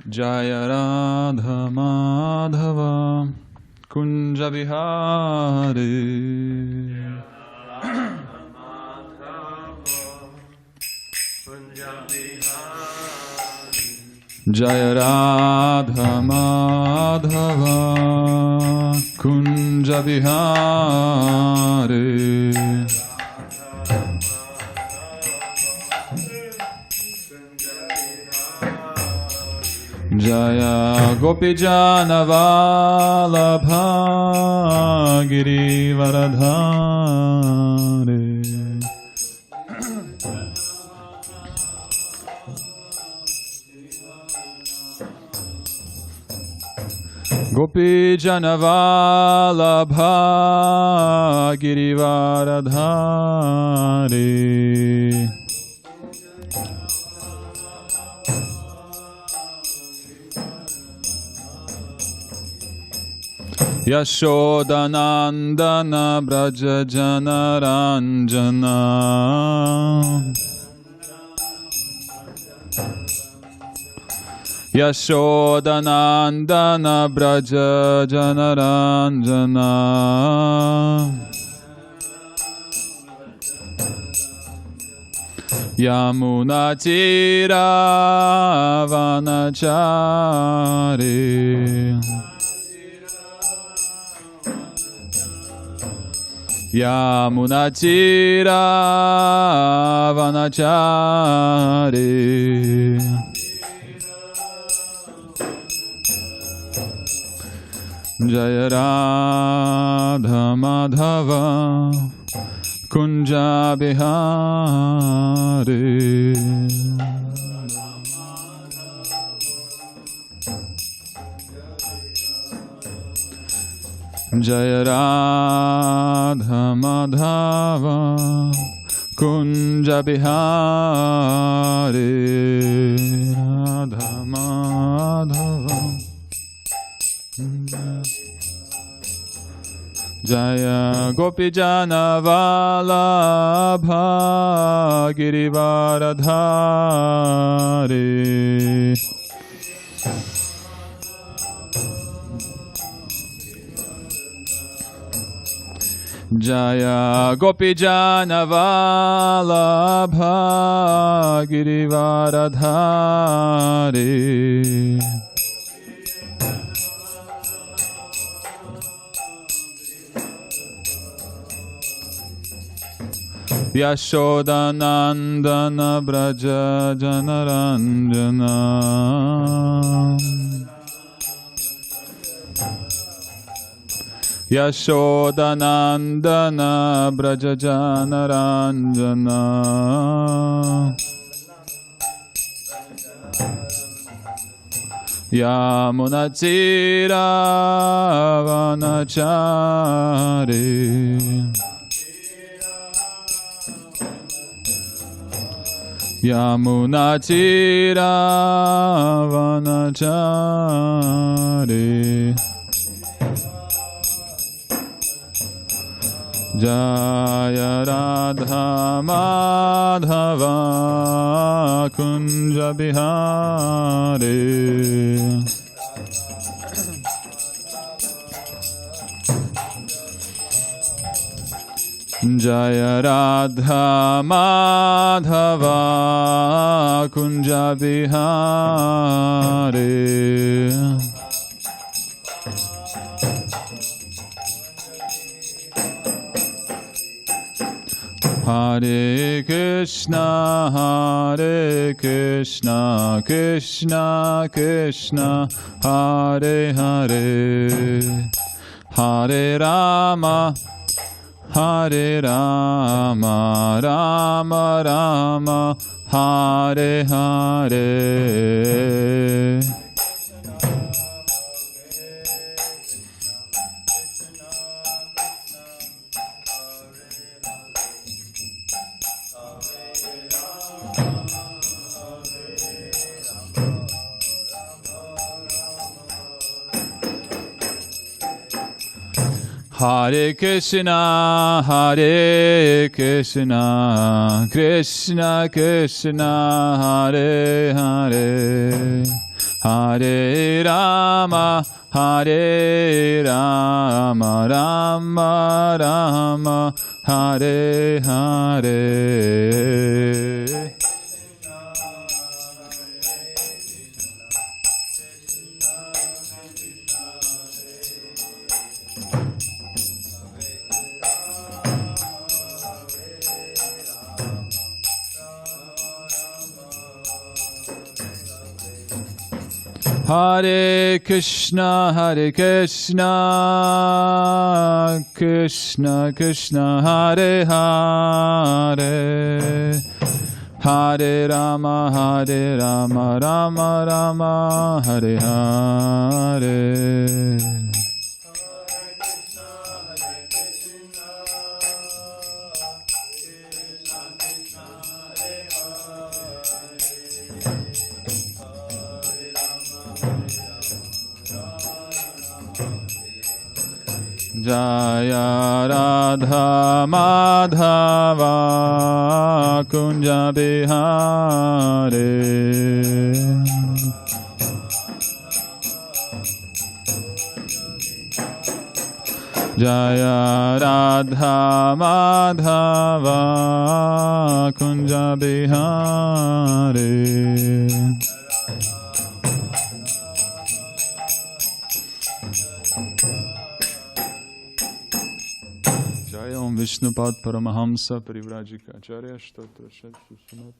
Jaya Radha Madhava Kunja Vihari Jaya Radha Madhava Kunja Vihari Jaya Gopijana Vallabha Girivaradhare Gopijana Vallabha Girivaradhare Yashodanandana Braja Janaranjana Yashodanandana Braja Janaranjana Yamuna Tira Vanachari Yamuna Tira Vanachari Jaya Radha Madhava Kunja Bihari Jaya Radha Madhava Kunja Bihari Radha Madhava Jaya Gopijana Vallabha Girivaradhare Jaya Gopijana Vallabha Girivaradhare Yashodanandana Braja Janaranjana Yashodanandana Braja Janaranjana Yamunatira Vanachari Yamunatira Vanachari Jaya Radha Madhava Kunja Bihari Jaya Radha Madhava Kunja Bihari Hare Krishna Krishna Krishna Hare Hare Hare Rama Rama Rama Hare Hare Hare Krishna Krishna Krishna Hare Hare Hare Rama, Hare Rama, Rama Rama, Hare Hare. Hare Krishna, Hare Krishna, Krishna Krishna, Hare Hare, Hare Rama, Hare Rama, Rama Rama, Hare Hare. Jaya Radha Madhava Kunja Bihare. Jaya Radha Madhava Kunja Bihare. Vishnupad Paramahamsa Parivrajika Acharya Shtotra Srimad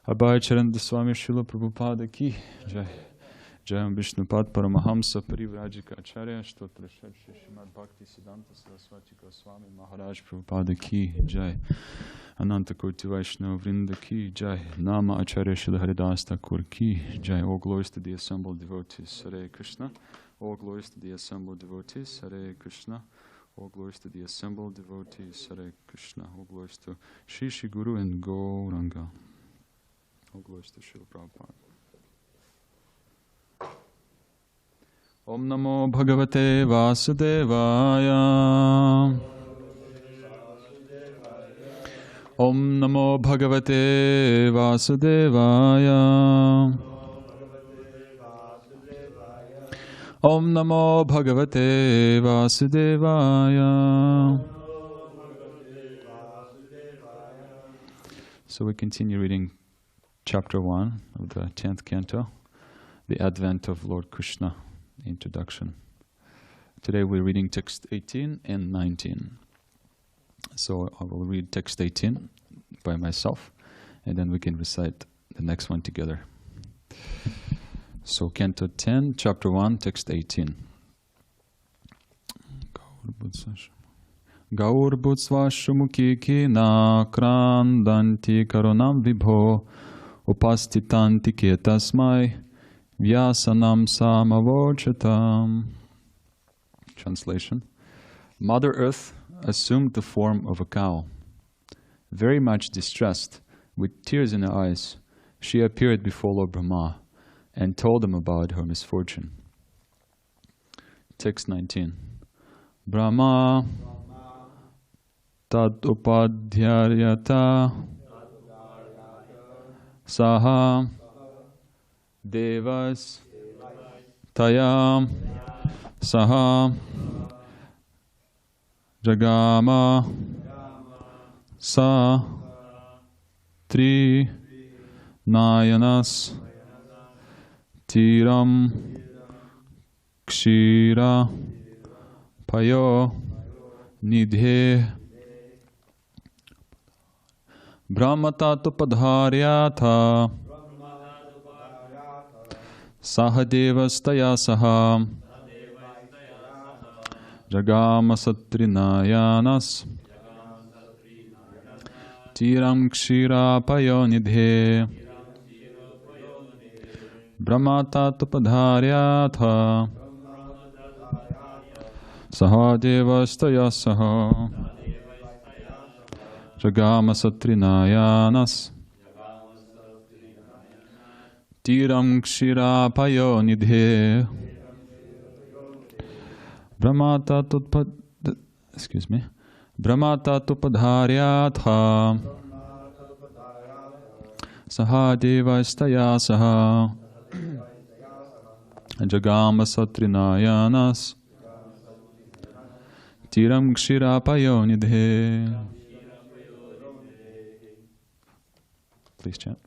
Abhayacharanda Swami Srila Prabhupada Ki Jai. Jai Vishnupad Paramahamsa Parivrajika Acharya Shtotra Srimad Bhakti Siddhanta Saraswati Goswami Maharaj Prabhupada Ki Jai. Ananta Koti Vaishnava Vrinda Ki Jai. Nama Acharya Srila Haridas Thakur Ki Jai. All glories to the assembled devotees. Hare Krishna. All glories to the assembled devotees. Hare Krishna. All glories to the assembled devotees, Hare Krishna. All glories to Shri Shri Guru and Gauranga. All glories to Srila Prabhupada. Om Namo Bhagavate Vasudevaya. Om Namo Bhagavate Vasudevaya. Om Namo Bhagavate Vasudevaya. So we continue reading chapter 1 of the 10th canto, the Advent of Lord Krishna, introduction. Today we're reading text 18 and 19. So I will read text 18 by myself, and then we can recite the next one together. So, Canto 10, Chapter 1, Text 18. Gaur Butsvashumuki ki na krandanti karunam vibho upastitanti ketasmai vyasanam samavochatam. Translation. Mother Earth assumed the form of a cow. Very much distressed, with tears in her eyes, she appeared before Lord Brahma and told him about her misfortune. Text 19. Brahma tad upadhyayata saha devas taya saha jagama sa tri nayanas Tiram Kshira Payo Nidhe Brahmata Padharyatha Sahadevastaya Saha Jagama Satrinayanas Tiram Kshira Payo Nidhe Brahmata Tupadharyatha Sahadevastaya Saha Jagama Satrinayanas Tiram Kshira Payo Nidhe Brahmata Tupadharyatha Sahadevastaya Saha Jagama Satrinayanas Tiram Kshirapayonidhe. Please chant.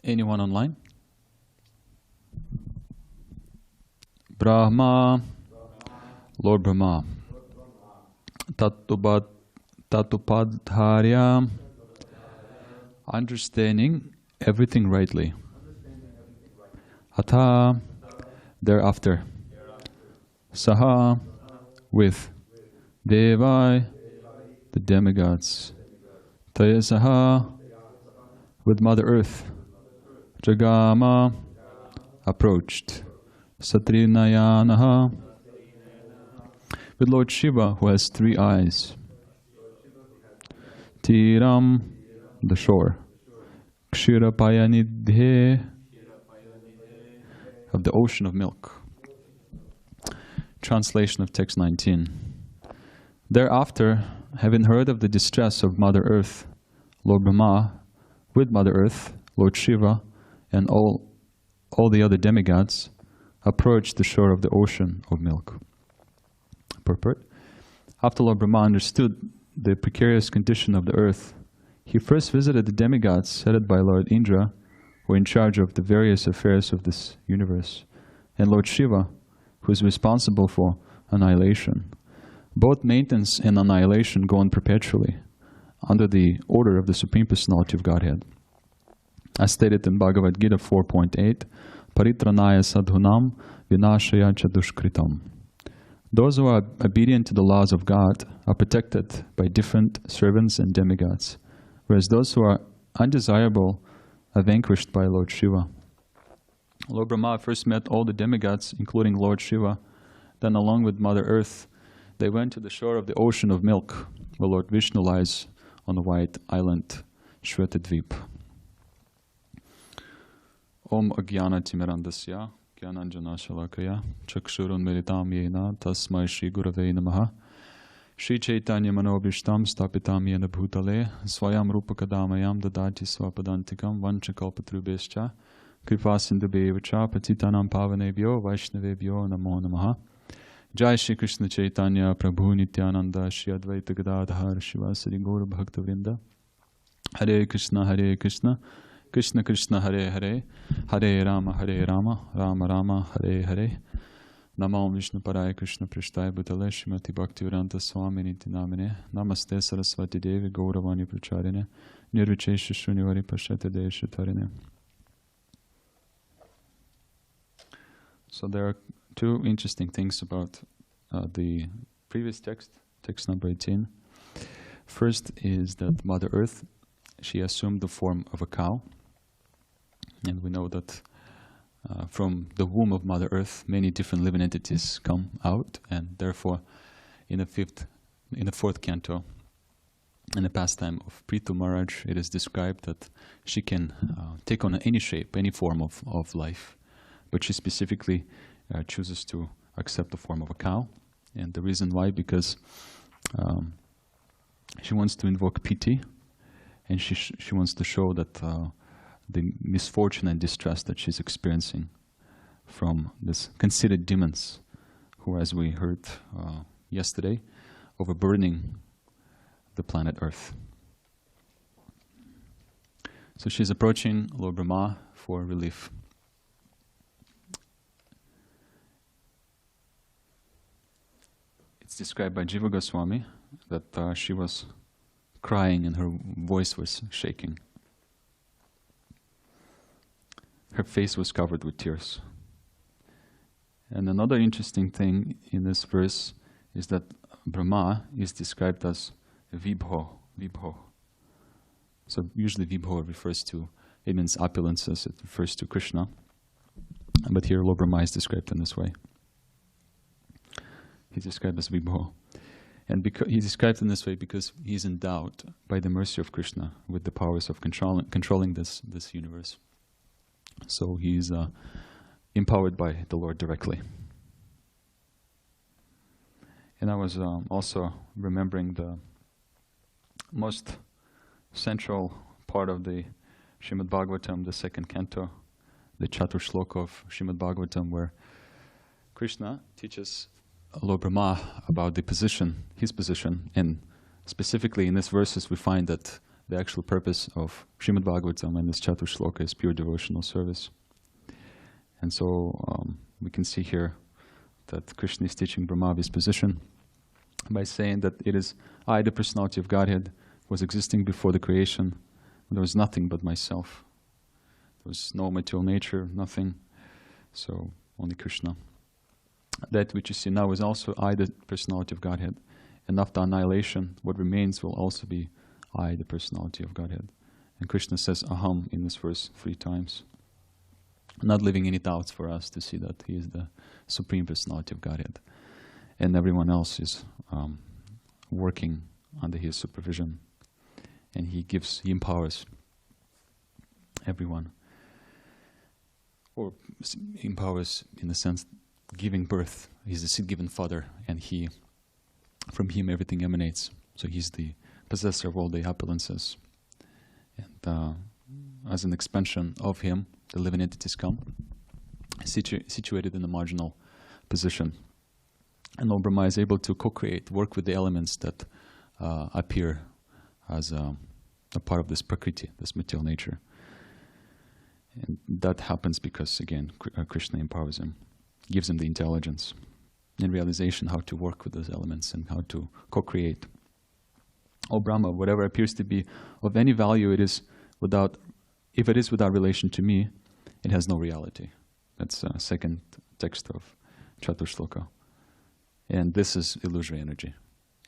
Anyone online? Brahma, Lord Brahma, Tatupadharya, understanding everything rightly. Atha, thereafter. Saha, with. Devai, the demigods. Tayasaha, with Mother Earth. Jagama, approached. Satrinayanaha, with Lord Śiva, who has 3 eyes. Tiram, the shore. Kshirapayanidhe, of the ocean of milk. Translation of text 19. Thereafter, having heard of the distress of Mother Earth, Lord Brahma, with Mother Earth, Lord Śiva, and all the other demigods, approached the shore of the ocean of milk. Purport. After Lord Brahma understood the precarious condition of the earth, he first visited the demigods headed by Lord Indra, who are in charge of the various affairs of this universe, and Lord Śiva, who is responsible for annihilation. Both maintenance and annihilation go on perpetually, under the order of the Supreme Personality of Godhead. As stated in Bhagavad Gita 4.8, Paritranaya sadhunam vinashaya cha dushkritam. Those who are obedient to the laws of God are protected by different servants and demigods, whereas those who are undesirable are vanquished by Lord Śiva. Lord Brahma first met all the demigods, including Lord Śiva. Then, along with Mother Earth, they went to the shore of the ocean of milk, where Lord Vishnu lies on the white island, Shvetadvip. Om Agyana Timirandasya Gyananjana Shalakaya Chakshurun Meritam Yena Tasmai Shri Gurave Namaha Shri Chaitanya Manobhishtam Stapitam Yena Bhutale Swayam Rupakadamayam Dadati Swapadantikam Vanchakalpatrubhescha Kripasindubhevacha Patitanam Pavanebhyo Vaishnavebhyo Namo Namaha. Jai Shri Krishna Chaitanya Prabhu Nityananda Shri Advaita Gadadhar Shivasari Gaura Bhakta Vrinda. Hare Krishna Krishna Krishna Hare Hare, Hare Rama Rama Rama Hare Hare. Namo Vishnu Paraya Krishna Prishtaya Bhutale Srimati Bhaktivedanta Swami Niti Namine. Namaste Saraswati Devi Gauravani Pracharine Nirvichesha Shunivari Pashete Desha Tarine. So there are 2 interesting things about the previous text, text number 18. First is that Mother Earth, she assumed the form of a cow. And we know that from the womb of Mother Earth, many different living entities come out, and therefore, in the 4th canto, in the pastime of Prithu Maharaj, it is described that she can take on any shape, any form of life, but she specifically chooses to accept the form of a cow. And the reason why, because she wants to invoke pity, and she wants to show that the misfortune and distress that she's experiencing from these conceited demons who, as we heard yesterday, overburdening the planet Earth. So she's approaching Lord Brahma for relief. It's described by Jiva Goswami that she was crying and her voice was shaking. Her face was covered with tears. And another interesting thing in this verse is that Brahma is described as Vibho. So usually Vibho refers to, it means opulences, it refers to Krishna. But here Lord Brahma is described in this way. He's described as Vibho. And he's described in this way because he's endowed by the mercy of Krishna with the powers of controlling this universe. So he's empowered by the Lord directly. And I was also remembering the most central part of the Srimad Bhagavatam, the second canto, the Chatur Shloka of Srimad Bhagavatam, where Krishna teaches Lord Brahma about the position, his position, and specifically in these verses we find that the actual purpose of Srimad Bhagavatam and this Chatur Shloka is pure devotional service. And so we can see here that Krishna is teaching Brahma his position by saying that it is I, the personality of Godhead, was existing before the creation. There was nothing but myself. There was no material nature, nothing. So only Krishna. That which you see now is also I, the personality of Godhead. And after annihilation, what remains will also be I, the personality of Godhead. And Krishna says Aham in this verse 3 times. Not leaving any doubts for us to see that he is the supreme personality of Godhead. And everyone else is working under his supervision. And he empowers everyone. Or empowers in the sense giving birth. He's the seed-given father, and from him everything emanates. So he's the possessor of all the opulences. And as an expansion of him, the living entities come, situated in a marginal position. And Lord Brahma is able to co-create, work with the elements that appear as a part of this prakriti, this material nature. And that happens because, again, Krishna empowers him, gives him the intelligence and realization how to work with those elements and how to co-create. O Brahma, whatever appears to be of any value, if it is without relation to me, it has no reality. That's a second text of Chatur Shloka. And this is illusory energy.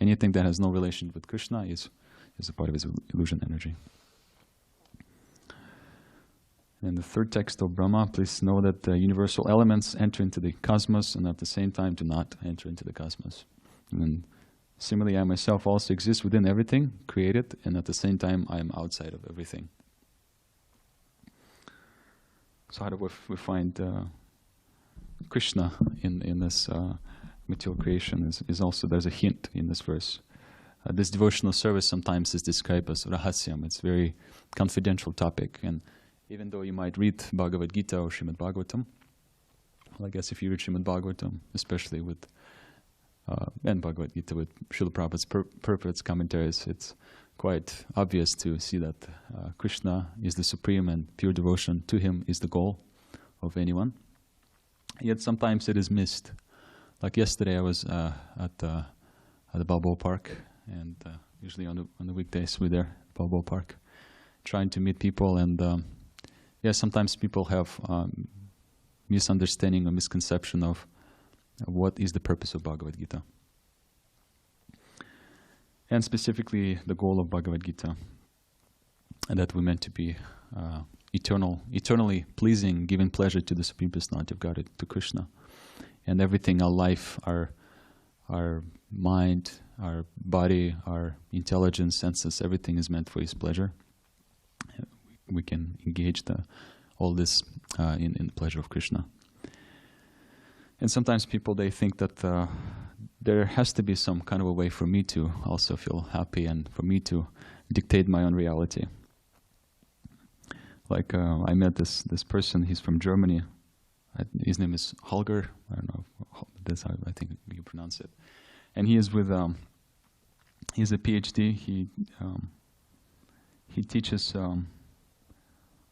Anything that has no relation with Krishna is a part of his illusion energy. And the third text of Brahma, please know that the universal elements enter into the cosmos and at the same time do not enter into the cosmos. And then similarly, I myself also exist within everything created, and at the same time I am outside of everything. So how do we find Krishna in this material creation is also, there's a hint in this verse. This devotional service sometimes is described as rahasyam. It's a very confidential topic, and even though you might read Bhagavad Gita or Srimad Bhagavatam, well, I guess if you read Srimad Bhagavatam, especially with and Bhagavad Gita with Srila Prabhupada's purports, commentaries, it's quite obvious to see that Krishna is the supreme and pure devotion to him is the goal of anyone. Yet sometimes it is missed. Like yesterday I was at the Balboa Park, and usually on the weekdays we're there at Balboa Park trying to meet people, and sometimes people have misunderstanding or misconception of what is the purpose of Bhagavad Gita. And specifically the goal of Bhagavad Gita, and that we're meant to be eternally pleasing, giving pleasure to the Supreme Personality of God, to Krishna. And everything, our life, our mind, our body, our intelligence, senses, everything is meant for His pleasure. We can engage all this in the pleasure of Krishna. And sometimes people, they think that there has to be some kind of a way for me to also feel happy and for me to dictate my own reality. Like I met this person, he's from Germany, his name is Holger. I don't know if that's how I think you pronounce it. And he is with, he's a PhD. He teaches,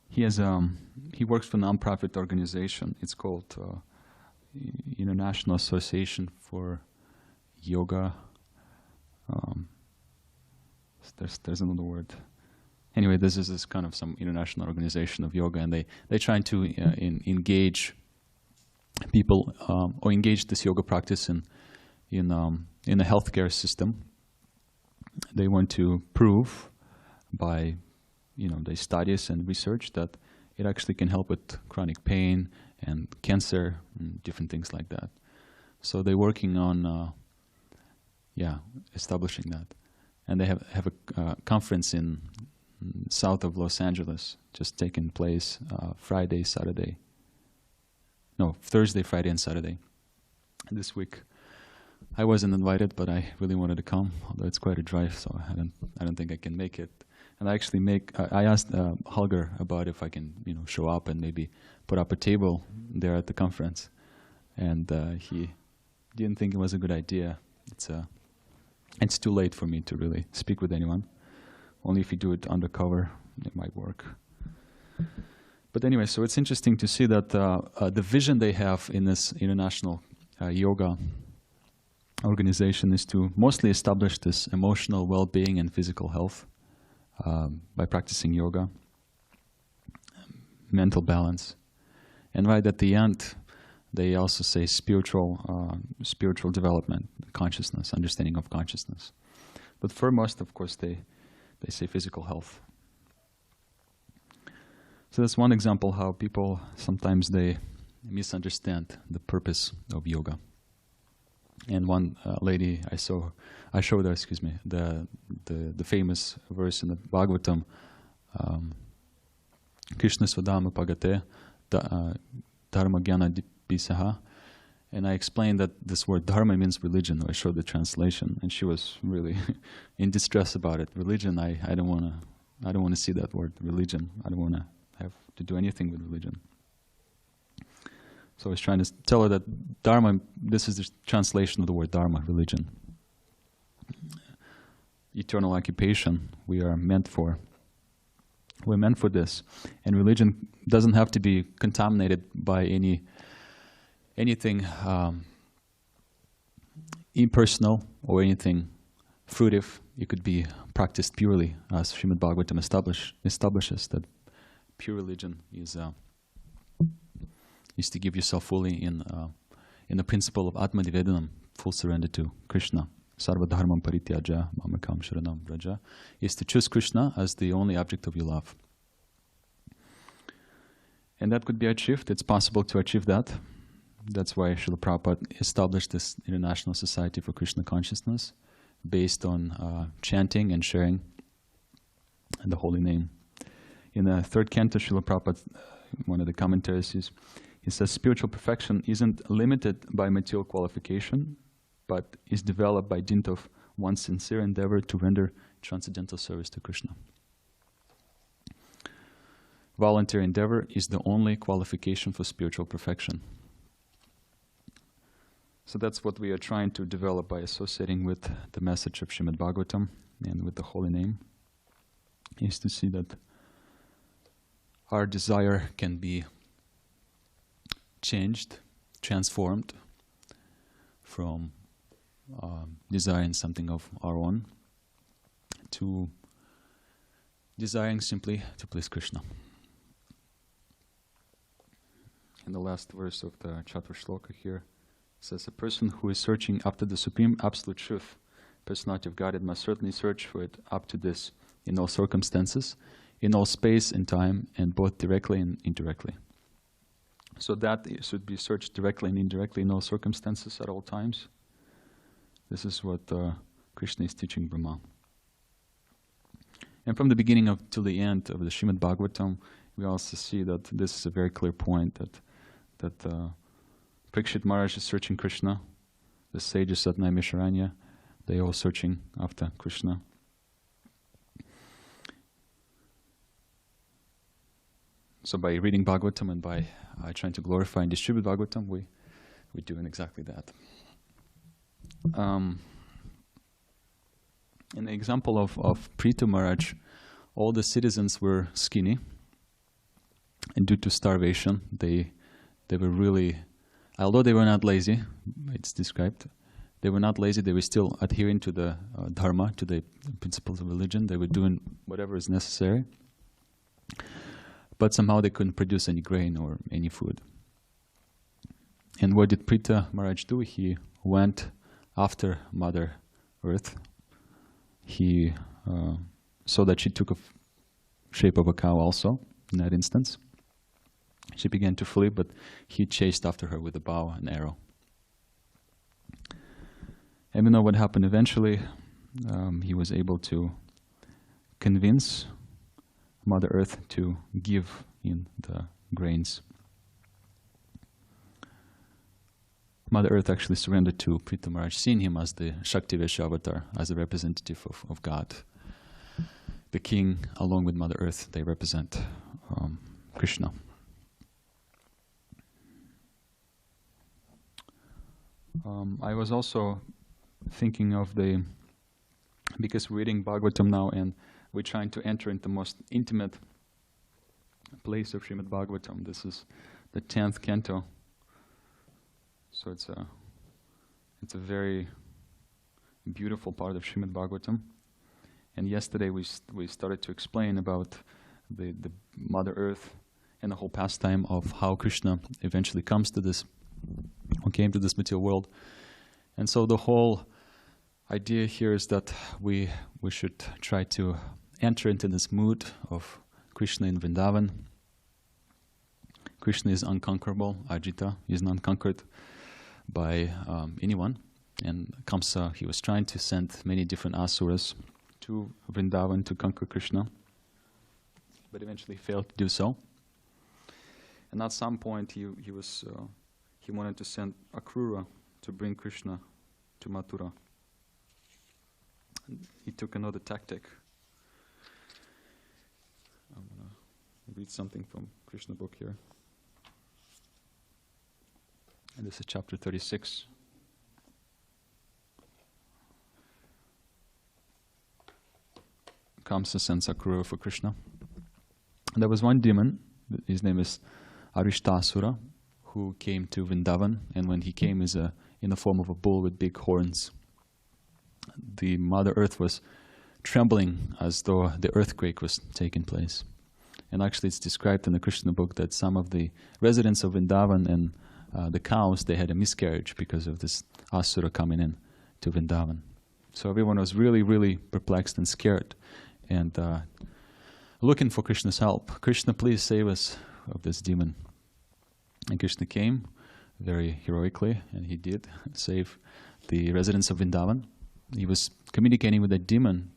he works for a nonprofit organization. It's called International Association for Yoga. There's another word. Anyway, this is kind of some international organization of yoga, and they try to engage people or engage this yoga practice in the healthcare system. They want to prove by their studies and research that it actually can help with chronic pain and cancer and different things like that. So they're working on establishing that, and they have a conference in south of Los Angeles, just taking place Thursday, Friday, and Saturday this week. I wasn't invited, but I really wanted to come, although it's quite a drive, so I don't think I can make it. And I asked Holger about if I can show up and maybe put up a table there at the conference, and he didn't think it was a good idea. It's too late for me to really speak with anyone. Only if you do it undercover, it might work. But anyway, so it's interesting to see that the vision they have in this international yoga organization is to mostly establish this emotional well-being and physical health by practicing yoga, mental balance. And right at the end, they also say spiritual development, consciousness, understanding of consciousness. But foremost, of course, they say physical health. So that's one example how people sometimes they misunderstand the purpose of yoga. And one lady I showed her, the famous verse in the Bhagavatam, Krishna Swadharma Pagate Dharma Jnana Dipisaha. And I explained that this word dharma means religion. I showed the translation, and she was really in distress about it. Religion, I don't want to see that word, religion. I don't want to have to do anything with religion. So I was trying to tell her that dharma, this is the translation of the word dharma, religion. Eternal occupation we are meant for. We're meant for this. And religion doesn't have to be contaminated by anything impersonal or anything fruitive. It could be practiced purely, as Srimad Bhagavatam establishes that pure religion is to give yourself fully in the principle of Atma Nivedanam, full surrender to Krishna. Sarva dharmam parityaja mamakam sharanam vraja, is to choose Krishna as the only object of your love. And that could be achieved. It's possible to achieve that. That's why Srila Prabhupada established this International Society for Krishna Consciousness based on chanting and sharing the holy name. In the third canto, Srila Prabhupada, one of the commentaries, he says, spiritual perfection isn't limited by material qualification, but is developed by dint of one's sincere endeavor to render transcendental service to Krishna. Voluntary endeavor is the only qualification for spiritual perfection. So that's what we are trying to develop by associating with the message of Srimad Bhagavatam and with the holy name, is to see that our desire can be changed, transformed from desiring something of our own to desiring simply to please Krishna. In the last verse of the Chatur Shloka here, it says, a person who is searching after the supreme absolute truth, personality of Godhead, must certainly search for it up to this in all circumstances, in all space and time, and both directly and indirectly. So that should be searched directly and indirectly in all circumstances at all times. This is what Krishna is teaching Brahma. And from the beginning till the end of the Srimad Bhagavatam, we also see that this is a very clear point that Parikshit Maharaj is searching Krishna, the sages at Naimisharanya, they are all searching after Krishna. So by reading Bhagavatam and by trying to glorify and distribute Bhagavatam, we're doing exactly that. In the example of Prithu Maharaj, all the citizens were skinny, and due to starvation, they were really, although they were not lazy, it's described, they were not lazy, they were still adhering to the dharma, to the principles of religion. They were doing whatever is necessary. But somehow they couldn't produce any grain or any food. And what did Prithu Maharaj do? He went after Mother Earth. He saw that she took a shape of a cow also in that instance. She began to flee, but he chased after her with a bow and arrow. And we know what happened eventually. He was able to convince Mother Earth to give in the grains. Mother Earth actually surrendered to Prithu Maharaj, seeing him as the Shakti Vesha avatar, as a representative of God. The king, along with Mother Earth, they represent Krishna. I was also thinking of because we're reading Bhagavatam now and we're trying to enter into the most intimate place of Srimad Bhagavatam. This is the 10th canto. So it's a very beautiful part of Srimad Bhagavatam. And yesterday we started to explain about the Mother Earth and the whole pastime of how Krishna eventually came to this material world. And so the whole idea here is that we should try to enter into this mood of Krishna in Vrindavan. Krishna is unconquerable, Ajita. He is not conquered by anyone. And Kamsa, he was trying to send many different asuras to Vrindavan to conquer Krishna, but eventually failed to do so. And at some point he wanted to send Akrura to bring Krishna to Mathura. And he took another tactic. I'm going to read something from Krishna book here. And this is chapter 36. Kamsa sends Akrura for Krishna. And there was one demon, his name is Arishtasura, who came to Vrindavan, and when he came in the form of a bull with big horns, the Mother Earth was trembling as though the earthquake was taking place. And actually it's described in the Krishna book that some of the residents of Vrindavan and the cows, they had a miscarriage because of this Asura coming in to Vrindavan. So everyone was really, really perplexed and scared and looking for Krishna's help. Krishna, please save us of this demon. And Krishna came very heroically, and he did save the residents of Vrindavan. He was communicating with that demon,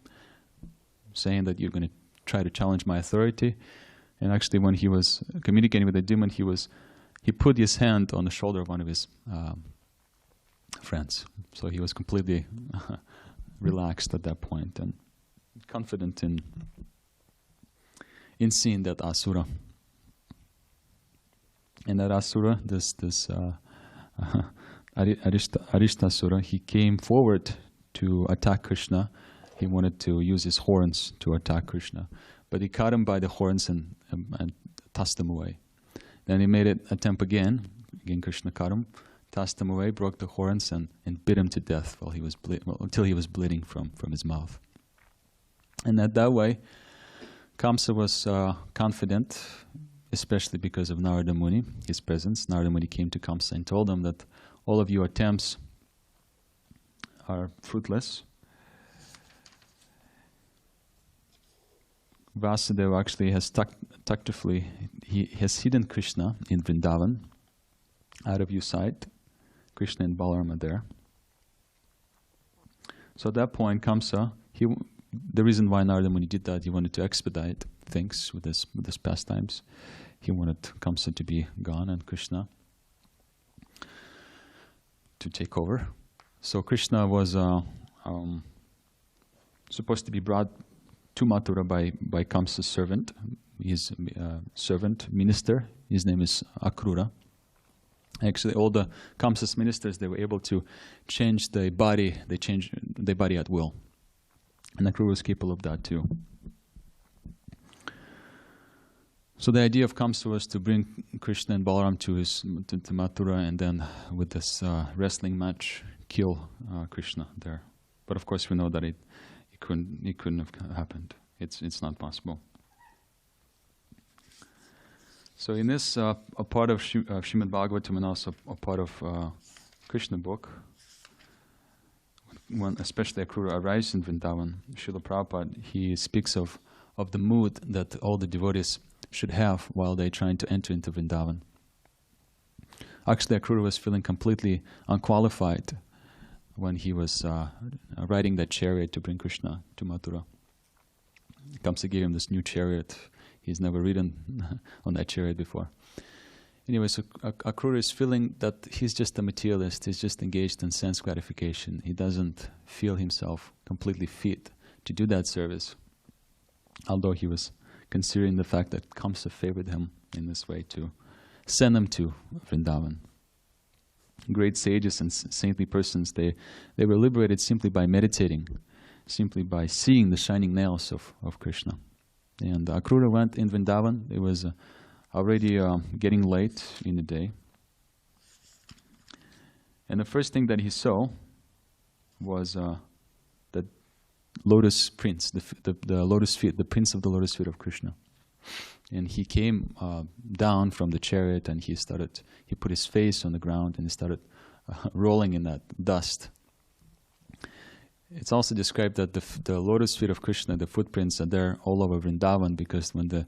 saying that you're going to try to challenge my authority. And actually when he was communicating with the demon, he put his hand on the shoulder of one of his friends. So he was completely relaxed at that point and confident in seeing that Asura. And that Asura, this Arishtasura, he came forward to attack Krishna. He wanted to use his horns to attack Krishna. But he caught him by the horns and tossed him away. Then he made an attempt again. Again, Krishna caught him, tossed him away, broke the horns, and bit him to death until he was bleeding from his mouth. And that way, Kamsa was confident, especially because of Narada Muni, his presence. Narada Muni came to Kamsa and told him that all of your attempts are fruitless. Vasudeva actually has tactfully, he has hidden Krishna in Vrindavan, out of your sight. Krishna and Balaram are there. So at that point, Kamsa, the reason why Narada Muni did that, he wanted to expedite things with this pastimes. He wanted Kamsa to be gone and Krishna to take over. So Krishna was supposed to be brought to Mathura by Kamsa's servant. his servant, minister. His name is Akrura. Actually, all the Kamsa's ministers, they were able to change their body. They changed their body at will. And Akrura was capable of that too. So the idea of Kamsa was to bring Krishna and Balaram to Mathura, and then with this wrestling match, kill Krishna there. But of course, we know that it couldn't have happened. It's not possible. So in this a part of Srimad Bhagavatam and also a part of Krishna book, when especially Akrura arrives in Vrindavan, Srila Prabhupada, he speaks of the mood that all the devotees should have while they're trying to enter into Vrindavan. Actually, Akrura was feeling completely unqualified when he was riding that chariot to bring Krishna to Mathura. Kamsa gave him this new chariot. He's never ridden on that chariot before. Anyway, so Akrura is feeling that he's just a materialist. He's just engaged in sense gratification. He doesn't feel himself completely fit to do that service, although he was considering the fact that Kamsa favored him in this way to send him to Vrindavan. Great sages and saintly persons, they were liberated simply by meditating, simply by seeing the shining nails of Krishna. And Akrura went in Vrindavan. It was already getting late in the day. And the first thing that he saw was the lotus prince, the lotus feet, the prince of the lotus feet of Krishna. And he came down from the chariot, and he put his face on the ground and he started rolling in that dust. It's also described that the lotus feet of Krishna, the footprints, are there all over Vrindavan, because when the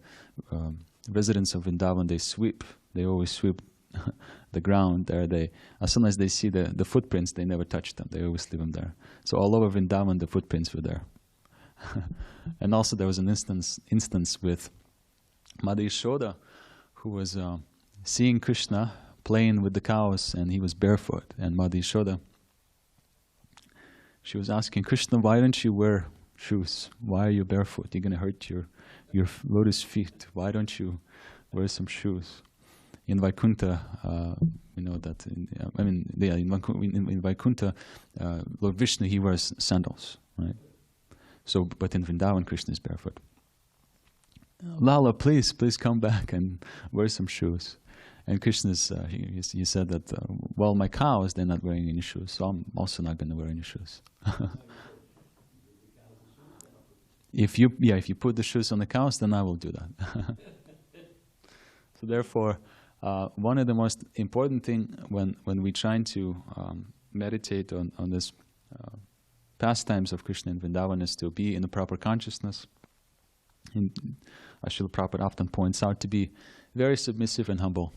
residents of Vrindavan, they always sweep the ground there. As soon as they see the footprints, they never touch them. They always leave them there. So all over Vrindavan, the footprints were there. And also there was an instance with Mother Yashoda, who was seeing Krishna playing with the cows, and he was barefoot. And Mother Yashoda, she was asking Krishna, why don't you wear shoes? Why are you barefoot? You're going to hurt your lotus feet. Why don't you wear some shoes? In Vaikuntha, we know that. In Vaikuntha, Lord Vishnu, he wears sandals, right? So, but in Vrindavan, Krishna is barefoot. Lala, please come back and wear some shoes. And Krishna's, he said that, well, my cows, they're not wearing any shoes, so I'm also not going to wear any shoes. If you put the shoes on the cows, then I will do that. So therefore, one of the most important thing when we're trying to meditate on this pastimes of Krishna in Vrindavan is to be in the proper consciousness. Srila Prabhupada often points out to be very submissive and humble,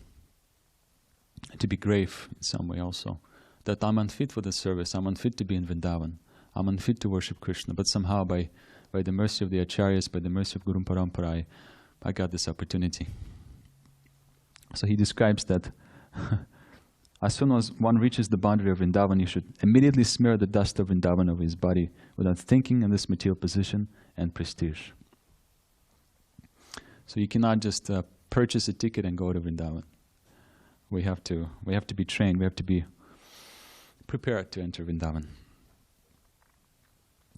to be grave in some way also. That I'm unfit for the service, I'm unfit to be in Vrindavan, I'm unfit to worship Krishna, but somehow by the mercy of the Acharyas, by the mercy of Guru Parampara, I got this opportunity. So he describes that as soon as one reaches the boundary of Vrindavan, you should immediately smear the dust of Vrindavan over his body without thinking in this material position and prestige. So you cannot just purchase a ticket and go to Vrindavan. We have to be trained. We have to be prepared to enter Vrindavan.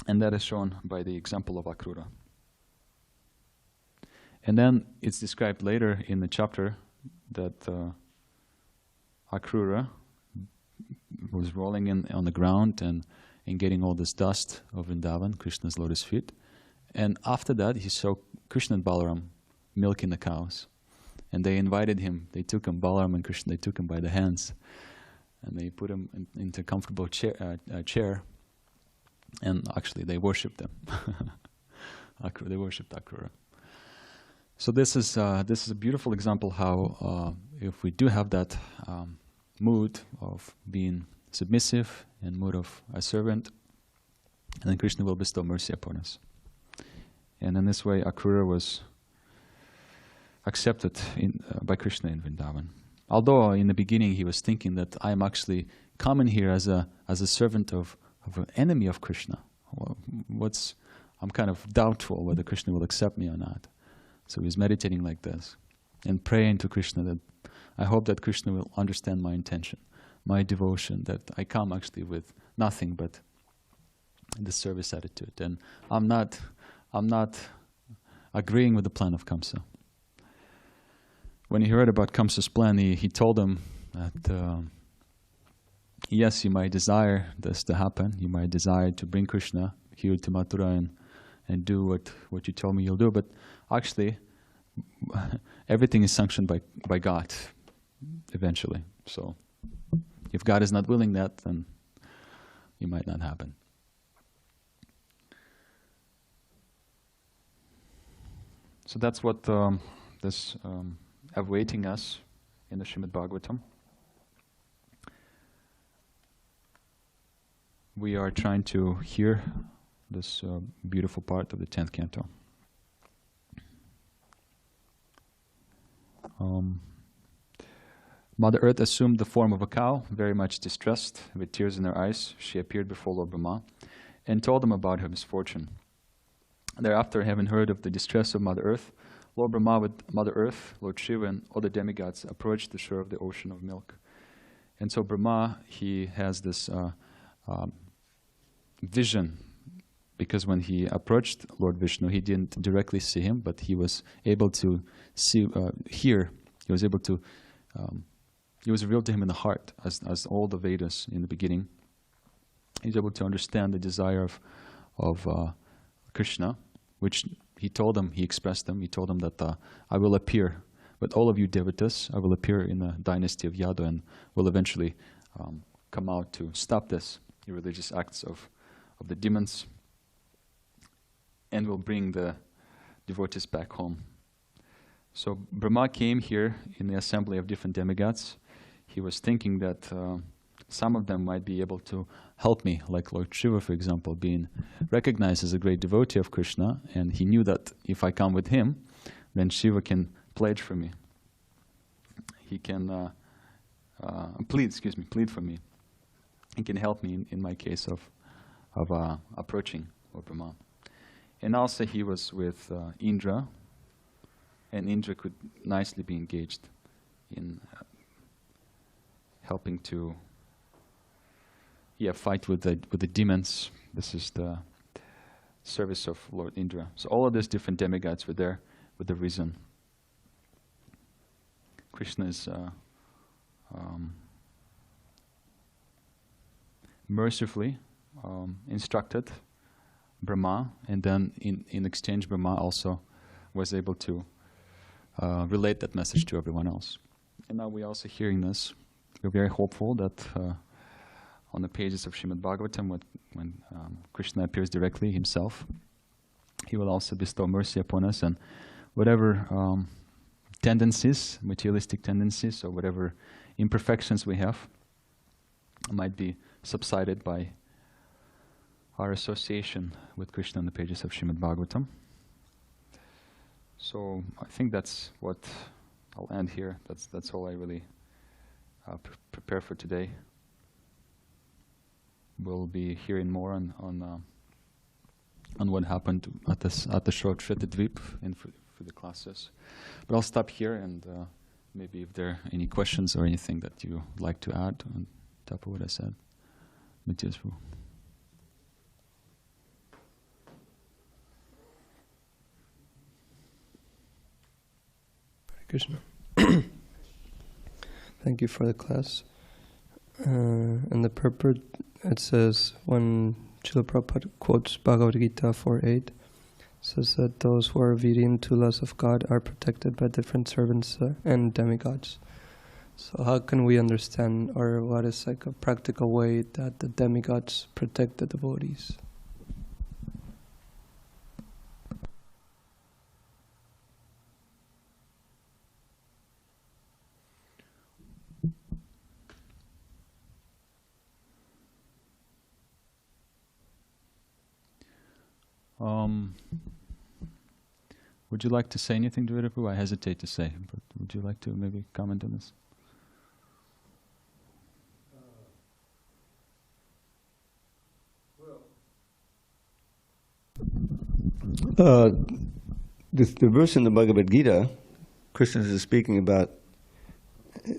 And that is shown by the example of Akrura. And then it's described later in the chapter that Akrura was rolling on the ground and getting all this dust of Vrindavan, Krishna's lotus feet. And after that, he saw Krishna and Balaram milking the cows. And they invited him, they took him, Balaram and Krishna, they took him by the hands. And they put him into a comfortable chair. And actually they worshipped him. They worshipped Akrura. So this is a beautiful example how if we do have that mood of being submissive and mood of a servant, then Krishna will bestow mercy upon us. And in this way, Akrura was accepted by Krishna in Vrindavan. Although in the beginning he was thinking that I am actually coming here as a servant of an enemy of Krishna. I'm kind of doubtful whether Krishna will accept me or not. So he's meditating like this and praying to Krishna that I hope that Krishna will understand my intention, my devotion, that I come actually with nothing but the service attitude. And I'm not agreeing with the plan of Kamsa. When he heard about Kamsa's plan, he told him that yes, you might desire this to happen. You might desire to bring Krishna here to Mathura and do what you told me you'll do. But actually, everything is sanctioned by God eventually. So if God is not willing that, then it might not happen. So that's what this awaiting us in the Srimad Bhagavatam. We are trying to hear this beautiful part of the 10th canto. Mother Earth assumed the form of a cow, very much distressed, with tears in her eyes. She appeared before Lord Brahma and told him about her misfortune. Thereafter, having heard of the distress of Mother Earth, Lord Brahma with Mother Earth, Lord Śiva and other demigods approached the shore of the ocean of milk. And so Brahma, he has this vision, because when he approached Lord Vishnu, he didn't directly see him, but he was able to hear. He was able to. It was revealed to him in the heart, as all the Vedas in the beginning. He's able to understand the desire of Krishna, which he told him. He expressed them. He told him that I will appear with all of you devatas. I will appear in the dynasty of Yadu and will eventually come out to stop this irreligious acts of the demons, and will bring the devotees back home. So Brahma came here in the assembly of different demigods. He was thinking that some of them might be able to help me, like Lord Śiva, for example, being recognized as a great devotee of Krishna, and he knew that if I come with him, then Śiva can pledge for me. He can plead for me. He can help me in my case of approaching Lord Brahma. And also he was with Indra, and Indra could nicely be engaged in helping to fight with the demons. This is the service of Lord Indra. So all of these different demigods were there with the reason. Krishna is mercifully instructed Brahma, and then in exchange Brahma also was able to relate that message to everyone else. And now we're also hearing this. We're very hopeful that on the pages of Srimad Bhagavatam, when Krishna appears directly himself, he will also bestow mercy upon us, and whatever tendencies, materialistic tendencies, or whatever imperfections we have might be subsided by our association with Krishna on the pages of Srimad Bhagavatam. So I think that's what I'll end here. That's all I really prepare for today. We'll be hearing more on what happened at the shore Dvip and for the classes. But I'll stop here, and maybe if there are any questions or anything that you would like to add on top of what I said. Matthias. Krishna. Thank you for the class. In the purport, it says, when Srila Prabhupada quotes Bhagavad Gita 4.8, says that those who are obedient to laws of God are protected by different servants and demigods. So how can we understand, or what is like a practical way that the demigods protect the devotees? Would you like to say anything to it? I hesitate to say, but would you like to maybe comment on this? the verse in the Bhagavad Gita, Krishna is speaking about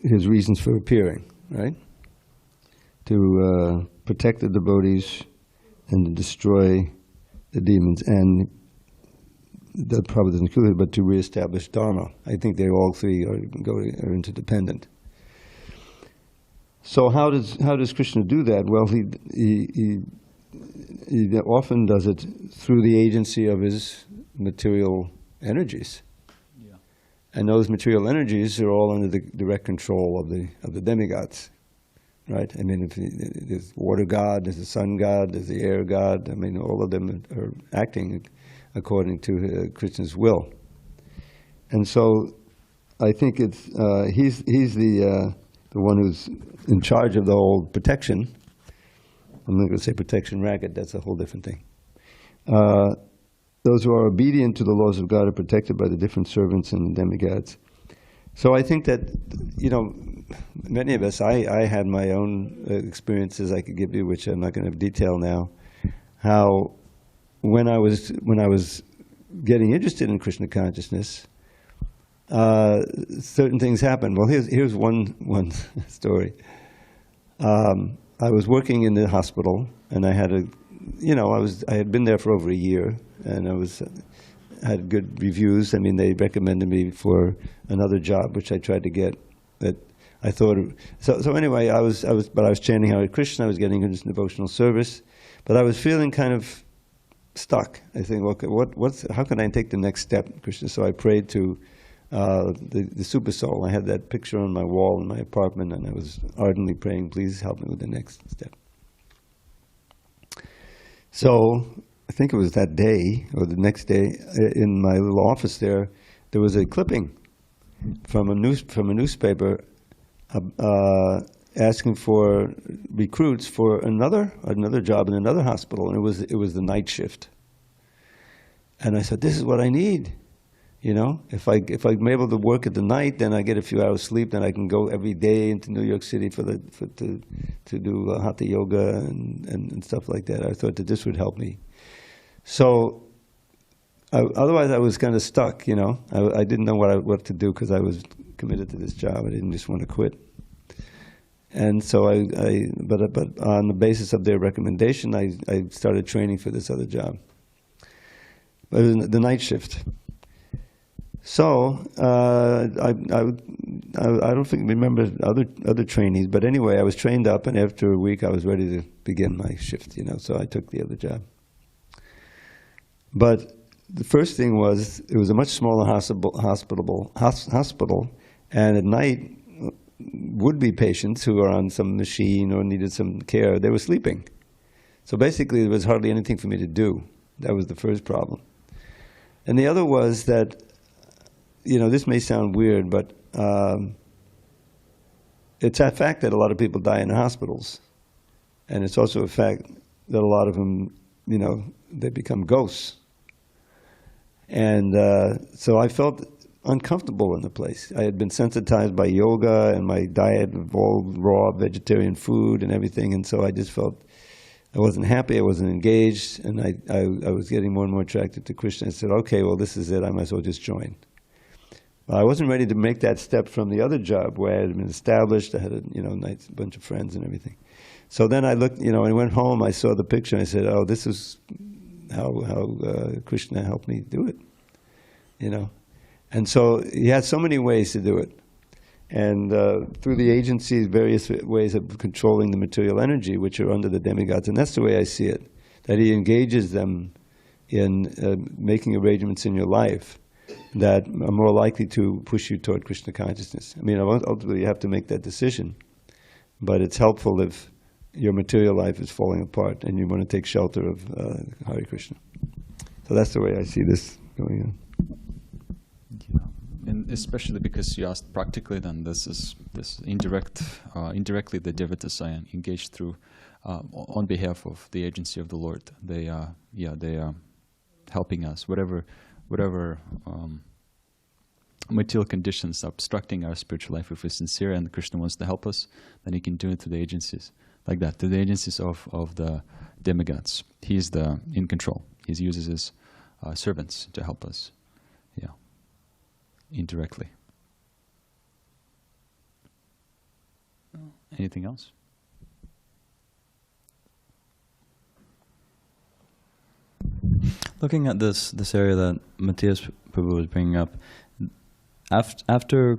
his reasons for appearing, right? To protect the devotees and to destroy the demons, and that probably doesn't include it, but to reestablish Dharma. I think they all three are interdependent. So how does Krishna do that? Well, he often does it through the agency of his material energies. Yeah. And those material energies are all under the direct control of the demigods, right? I mean, there's water god, there's the sun god, there's the air god. I mean, all of them are acting according to Krishna's will. And so I think it's he's the one who's in charge of the whole protection. I'm not going to say protection racket, that's a whole different thing. Those who are obedient to the laws of God are protected by the different servants and the demigods. So I think that, many of us, I had my own experiences I could give you, which I'm not going to detail now, how when I was getting interested in Krishna consciousness, certain things happened. Well, here's one story. I was working in the hospital, and I had I had been there for over a year, and had good reviews. I mean, they recommended me for another job, which I tried to get. That I thought so. Anyway, I was chanting Hare Krishna. I was getting into devotional service, but I was feeling kind of stuck. I think, okay, how can I take the next step, Krishna? So I prayed to the Super Soul. I had that picture on my wall in my apartment, and I was ardently praying, please help me with the next step. So I think it was that day, or the next day, in my little office there was a clipping from a newspaper asking for recruits for another job in another hospital, and it was the night shift. And I said, this is what I need. If I'm able to work at the night, then I get a few hours sleep, then I can go every day into New York City to do hatha yoga and stuff like that. I thought that this would help me. So otherwise I was kind of stuck, I didn't know what to do because I was committed to this job. I didn't just want to quit. And so but on the basis of their recommendation, I started training for this other job. But it was the night shift. So I don't remember other trainees, but anyway, I was trained up, and after a week, I was ready to begin my shift. So I took the other job. But the first thing was it was a much smaller hospital, and at night, would-be patients who are on some machine or needed some care, they were sleeping. So basically, there was hardly anything for me to do. That was the first problem. And the other was that, this may sound weird, but it's a fact that a lot of people die in the hospitals. And it's also a fact that a lot of them, they become ghosts. And so I felt uncomfortable in the place. I had been sensitized by yoga and my diet of all raw vegetarian food and everything, and so I just felt I wasn't happy, I wasn't engaged, and I was getting more and more attracted to Krishna. I said, okay, well, this is it, I might as well just join. I wasn't ready to make that step from the other job where I had been established. I had a nice bunch of friends and everything. So then I looked, I went home, I saw the picture, and I said, oh, this is how Krishna helped me do it, And so he had so many ways to do it. And through the agencies, various ways of controlling the material energy, which are under the demigods. And that's the way I see it, that he engages them in making arrangements in your life that are more likely to push you toward Krishna consciousness. I mean, ultimately you have to make that decision. But it's helpful if your material life is falling apart and you want to take shelter of Hare Krishna. So that's the way I see this going on. And especially because you asked practically, then this indirectly the devotees are engaged through on behalf of the agency of the Lord. They are helping us, whatever material conditions are obstructing our spiritual life. If we're sincere and Krishna wants to help us, then he can do it to the agencies like that, to the agencies of the demigods. He's in control. He uses his servants to help us. indirectly. Anything else? Looking at this area that Matthias Prabhu was bringing up, after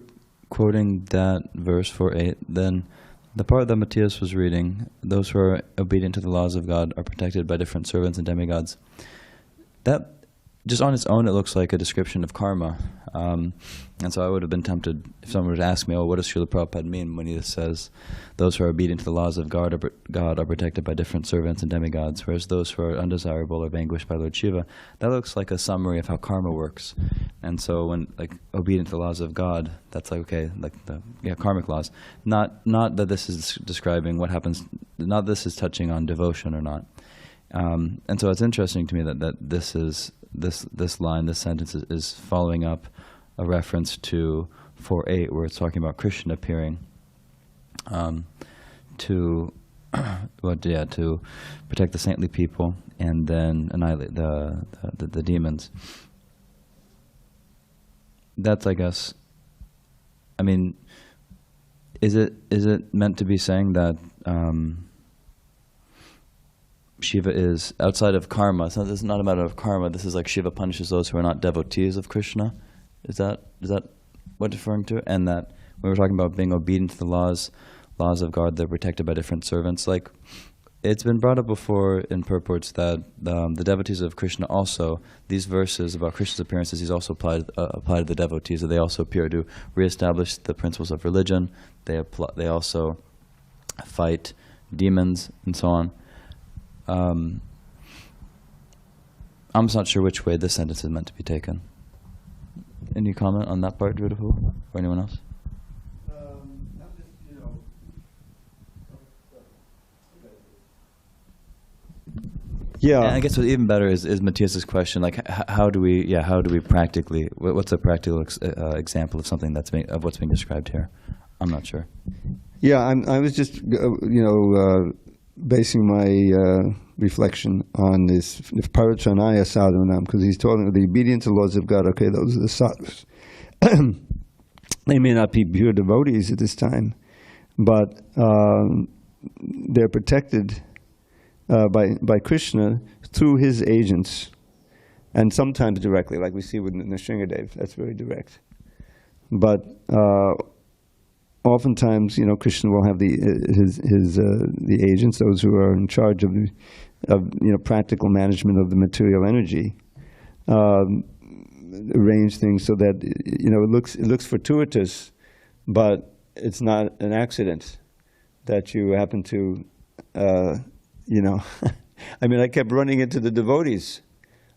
quoting that verse 4.8, then the part that Matthias was reading, those who are obedient to the laws of God are protected by different servants and demigods. That, just on its own, it looks like a description of karma. And so I would have been tempted, if someone were to ask me, oh, what does Srila Prabhupada mean when he says, those who are obedient to the laws of God are protected by different servants and demigods, whereas those who are undesirable are vanquished by Lord Śiva. That looks like a summary of how karma works. And so when, like, obedient to the laws of God, that's like, okay, like the karmic laws. Not that this is describing what happens, not this is touching on devotion or not. And so it's interesting to me that this line, this sentence is following up a reference to 4.8, where it's talking about Krishna appearing to protect the saintly people and then annihilate the demons. That's, I guess, I mean, is it meant to be saying that Shiva is outside of karma? So this is not a matter of karma. This is like Shiva punishes those who are not devotees of Krishna. Is that what it's referring to? And that when we're talking about being obedient to the laws of God, they're protected by different servants. Like, it's been brought up before in purports that the devotees of Krishna also, these verses about Krishna's appearances, these also apply to the devotees. That they also appear to reestablish the principles of religion. They also fight demons and so on. I'm just not sure which way this sentence is meant to be taken. Any comment on that part, Beautiful, or anyone else? Yeah. And I guess what's even better is Matthias's question, like how do we practically, what's a practical example of something of what's being described here? I'm not sure. Yeah, I was just basing my reflection on this Paratranaya sadhanam, because he's talking about the obedience to the laws of God. Okay, those are the sadhus. They may not be pure devotees at this time, but they're protected by Krishna through his agents, and sometimes directly, like we see with Nrsingadev. That's very direct. But oftentimes, Krishna will have the agents, those who are in charge of practical management of the material energy, arrange things so that it looks fortuitous, but it's not an accident that you happen to I mean, I kept running into the devotees.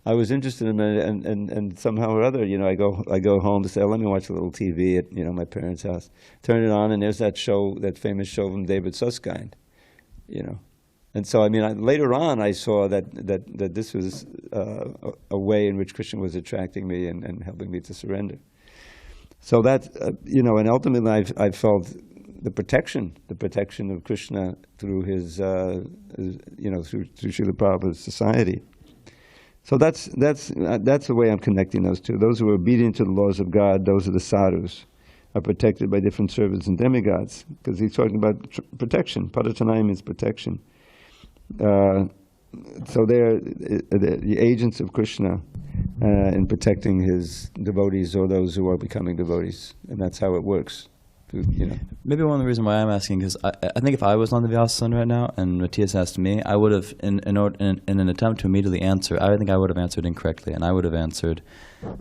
I was interested in it, and somehow or other, I go home to say, let me watch a little TV at my parents' house. Turn it on, and there's that show, that famous show from David Susskind, And so, I mean, later on, I saw that this was a way in which Krishna was attracting me and helping me to surrender. So that, and ultimately, I felt the protection of Krishna through his, through Srila Prabhupada's society. So that's the way I'm connecting those two. Those who are obedient to the laws of God, those are the sadhus, are protected by different servants and demigods, because he's talking about protection. Padatanaya means protection. So they're the agents of Krishna in protecting his devotees or those who are becoming devotees, and that's how it works. Maybe one of the reasons why I'm asking is I think if I was on the Vyasa right now and Matthias asked me, I would have, in an attempt to immediately answer, I think I would have answered incorrectly, and I would have answered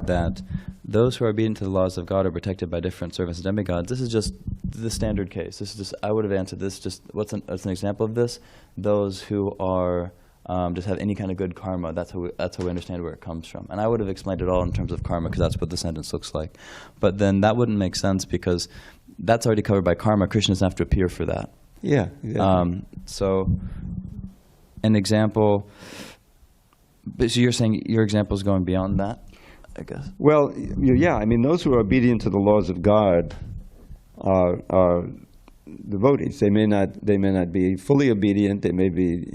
that those who are obedient to the laws of God are protected by different servants and demigods. This is just the standard case. This is just, I would have answered this just, what's an example of this? Those who are just have any kind of good karma. That's how we understand where it comes from. And I would have explained it all in terms of karma, because that's what the sentence looks like. But then that wouldn't make sense, because that's already covered by karma. Krishna doesn't have to appear for that. Yeah. Exactly. So an example, but so you're saying your example is going beyond that, I guess? Well, yeah. I mean, those who are obedient to the laws of God are devotees. They may not be fully obedient. They may be,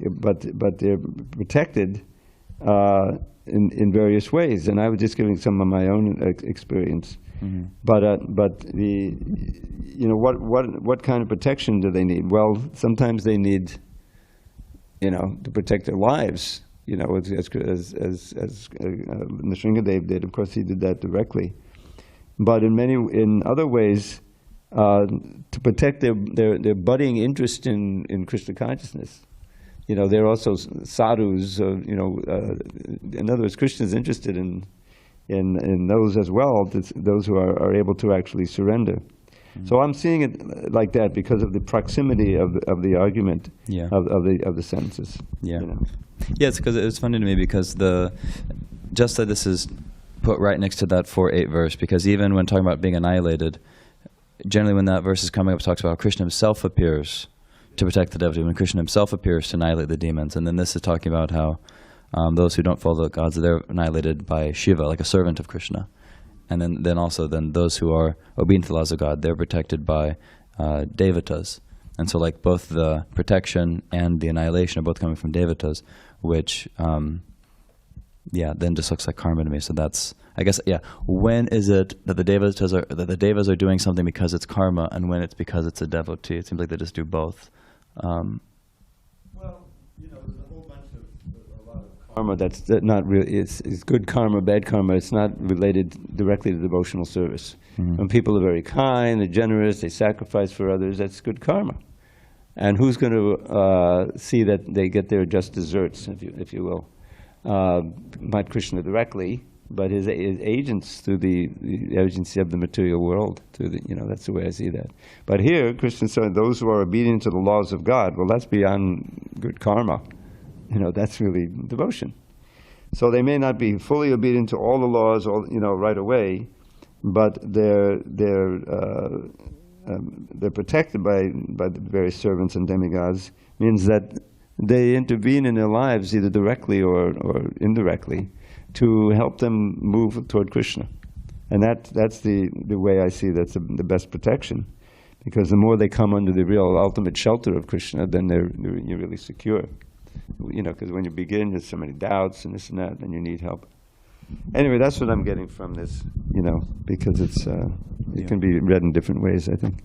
but they're protected in various ways. And I was just giving some of my own experience. But what kind of protection do they need? Well, sometimes they need, to protect their lives. As Nrsingadev did. Of course, he did that directly. But in other ways, to protect their budding interest in Krishna consciousness. They're also sadhus. In other words, Krishna is interested in those as well. Those who are able to actually surrender. So I'm seeing it like that because of the proximity of the argument of the sentences. Yeah. Yeah, it's because it's funny to me because just that this is put right next to that 4.8 verse, because even when talking about being annihilated, generally when that verse is coming up, it talks about how Krishna himself appears to protect the devotee, when Krishna himself appears to annihilate the demons. And then this is talking about how those who don't follow the gods, they're annihilated by Shiva, like a servant of Krishna. And then also those who are obedient to the laws of God, they're protected by devatas. And so like both the protection and the annihilation are both coming from devatas, which then just looks like karma to me. So that's, I guess, when is it that the devas are doing something because it's karma, and when it's because it's a devotee? It seems like they just do both. Well, there's a whole bunch a lot of karma that's not really, it's good karma, bad karma. It's not related directly to devotional service. When people are very kind, they're generous, they sacrifice for others, that's good karma. And who's going to see that they get their just desserts, if you will? Not Krishna directly, but his agents through the agency of the material world. That's the way I see that. But here, Krishna said, those who are obedient to the laws of God, well, that's beyond good karma. That's really devotion. So they may not be fully obedient to all the laws, right away, but they're protected by the various servants and demigods. Means that they intervene in their lives either directly or indirectly to help them move toward Krishna. And that's the way I see that's the best protection. Because the more they come under the real ultimate shelter of Krishna, then you're really secure. Because when you begin, there's so many doubts and this and that, and you need help. Anyway, that's what I'm getting from this, because it can be read in different ways, I think.